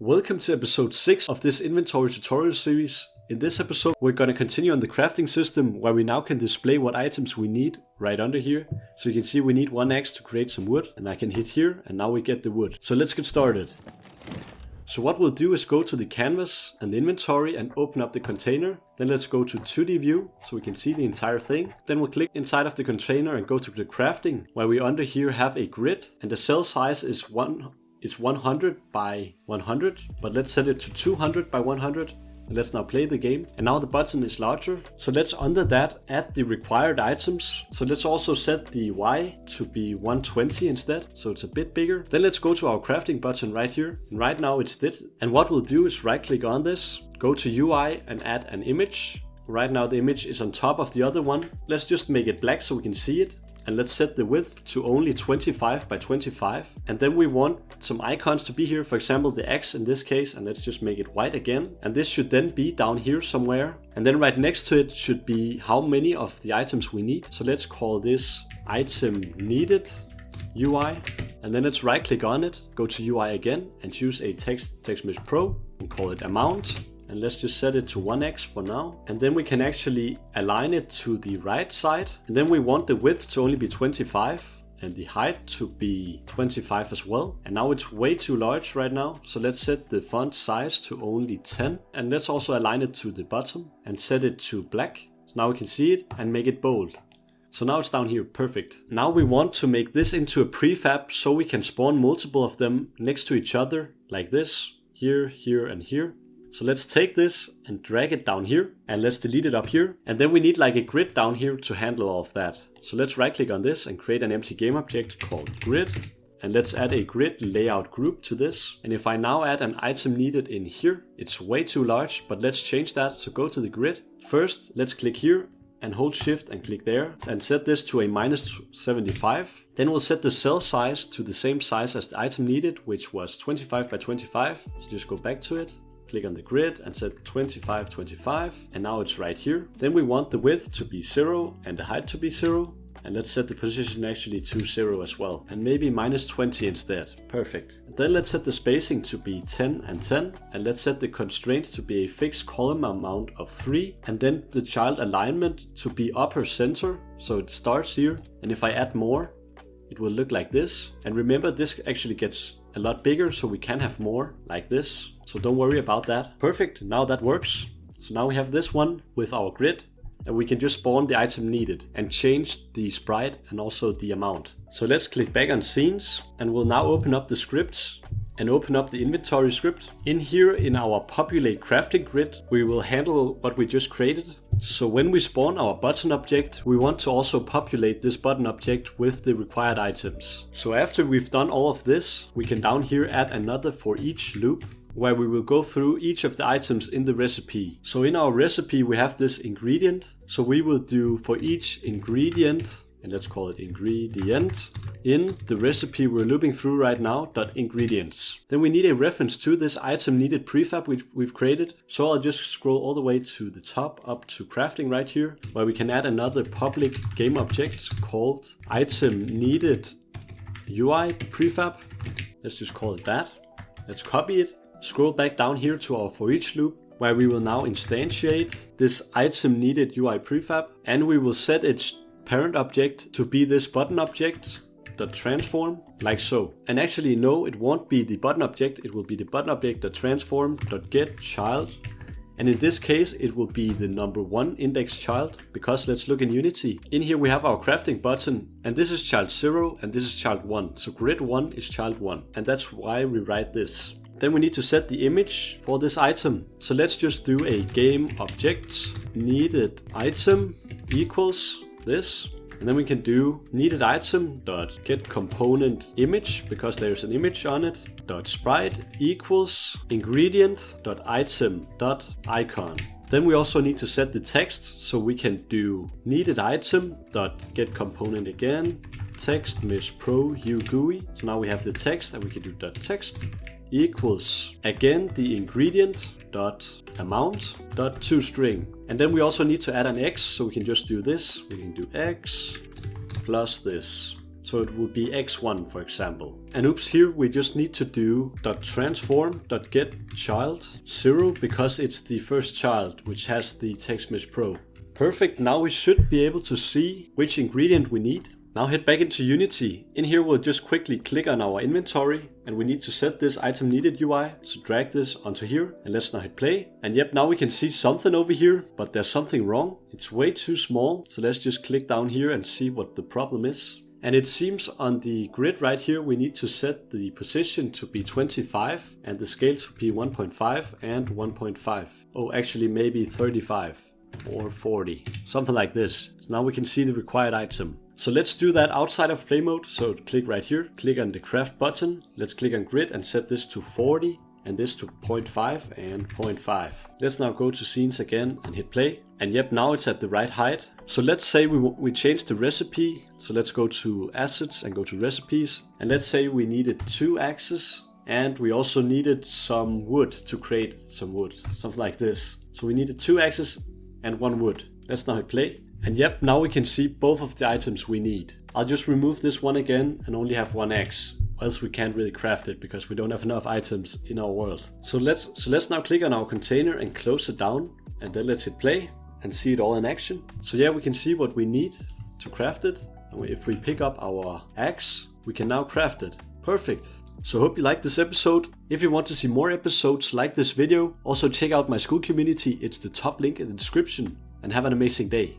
Welcome to episode 6 of this inventory tutorial series. In this episode we're going to continue on the crafting system where we now can display what items we need right under here. So you can see we need 1 axe to create some wood, and I can hit here and now we get the wood. So let's get started. So what we'll do is go to the canvas and the inventory and open up the container. Then let's go to 2D view so we can see the entire thing. Then we'll click inside of the container and go to the crafting, where we under here have a grid and the cell size is 100 by 100, but let's set it to 200 by 100. And let's now play the game. And now the button is larger. So let's under that add the required items. So let's also set the Y to be 120 instead. So it's a bit bigger. Then let's go to our crafting button right here. And right now it's this. And what we'll do is right click on this, go to UI and add an image. Right now the image is on top of the other one. Let's just make it black so we can see it. And let's set the width to only 25 by 25. And then we want some icons to be here, for example the X in this case, and let's just make it white again. And this should then be down here somewhere. And then right next to it should be how many of the items we need. So let's call this item needed UI. And then let's right click on it, go to UI again and choose a text mesh pro and call it amount. And let's just set it to 1x for now. And then we can actually align it to the right side. And then we want the width to only be 25 and the height to be 25 as well. And now it's way too large right now. So let's set the font size to only 10. And let's also align it to the bottom and set it to black. So now we can see it and make it bold. So now it's down here, perfect. Now we want to make this into a prefab so we can spawn multiple of them next to each other like this, here, here and here. So let's take this and drag it down here and let's delete it up here. And then we need like a grid down here to handle all of that. So let's right click on this and create an empty game object called grid. And let's add a grid layout group to this. And if I now add an item needed in here, it's way too large, but let's change that. So go to the grid. First, let's click here and hold shift and click there and set this to a -75. Then we'll set the cell size to the same size as the item needed, which was 25 by 25. So just go back to it. Click on the grid and set 25, 25, and now it's right here. Then we want the width to be 0 and the height to be 0. And let's set the position actually to 0 as well. And maybe -20 instead. Perfect. And then let's set the spacing to be 10 and 10. And let's set the constraints to be a fixed column amount of 3. And then the child alignment to be upper center. So it starts here. And if I add more, it will look like this. And remember, this actually gets a lot bigger, so we can have more like this. So don't worry about that. Perfect, now that works. So now we have this one with our grid, and we can just spawn the item needed and change the sprite and also the amount. So let's click back on scenes, and we'll now open up the scripts and open up the inventory script. In here in our populate crafting grid, we will handle what we just created. So when we spawn our button object, we want to also populate this button object with the required items. So after we've done all of this, we can down here add another for each loop, where we will go through each of the items in the recipe. So in our recipe we have this ingredient. So we will do for each ingredient, and let's call it ingredient, in the recipe we're looping through right now, .ingredients. Then we need a reference to this item needed prefab we've created. So I'll just scroll all the way to the top up to crafting right here, where we can add another public game object called item needed UI prefab. Let's just call it that. Let's copy it. Scroll back down here to our for each loop, where we will now instantiate this item needed UI prefab, and we will set its parent object to be this button object .transform, like so. And actually no, it won't be the button object, it will be the button object .transform .get child. And in this case it will be the number 1 index child, because let's look in Unity. In here we have our crafting button, and this is child 0 and this is child 1. So grid 1 is child 1, and that's why we write this. Then we need to set the image for this item. So let's just do a game object needed item equals this. And then we can do needed item dot get component image, because there's an image on it, dot sprite equals ingredient dot item dot icon. Then we also need to set the text, so we can do needed item dot get component again, text mesh pro GUI. So now we have the text, and we can do dot text equals again the ingredient dot amount dot toString. And then we also need to add an x, so we can just do this. We can do x plus this. So it would be x1 for example. And oops, here we just need to do .transform.getChild 0 because it's the first child which has the text mesh pro. Perfect, now we should be able to see which ingredient we need. Now head back into Unity. In here we'll just quickly click on our inventory and we need to set this item needed UI. So drag this onto here and let's now hit play. And yep, now we can see something over here, but there's something wrong. It's way too small. So let's just click down here and see what the problem is. And it seems on the grid right here we need to set the position to be 25 and the scale to be 1.5 and 1.5. Oh, actually maybe 35 or 40, something like this. So now we can see the required item. So let's do that outside of play mode. So click right here, click on the craft button. Let's click on grid and set this to 40 and this to 0.5 and 0.5. Let's now go to scenes again and hit play. And yep, now it's at the right height. So let's say we change the recipe. So let's go to assets and go to recipes. And let's say we needed 2 axes and we also needed some wood to create some wood, something like this. So we needed 2 axes and 1 wood. Let's now hit play. And yep, now we can see both of the items we need. I'll just remove this one again and only have 1 axe. Else we can't really craft it because we don't have enough items in our world. So let's now click on our container and close it down. And then let's hit play and see it all in action. So yeah, we can see what we need to craft it. And if we pick up our axe, we can now craft it. Perfect. So hope you liked this episode. If you want to see more episodes like this video, also check out my Skool community. It's the top link in the description. And have an amazing day.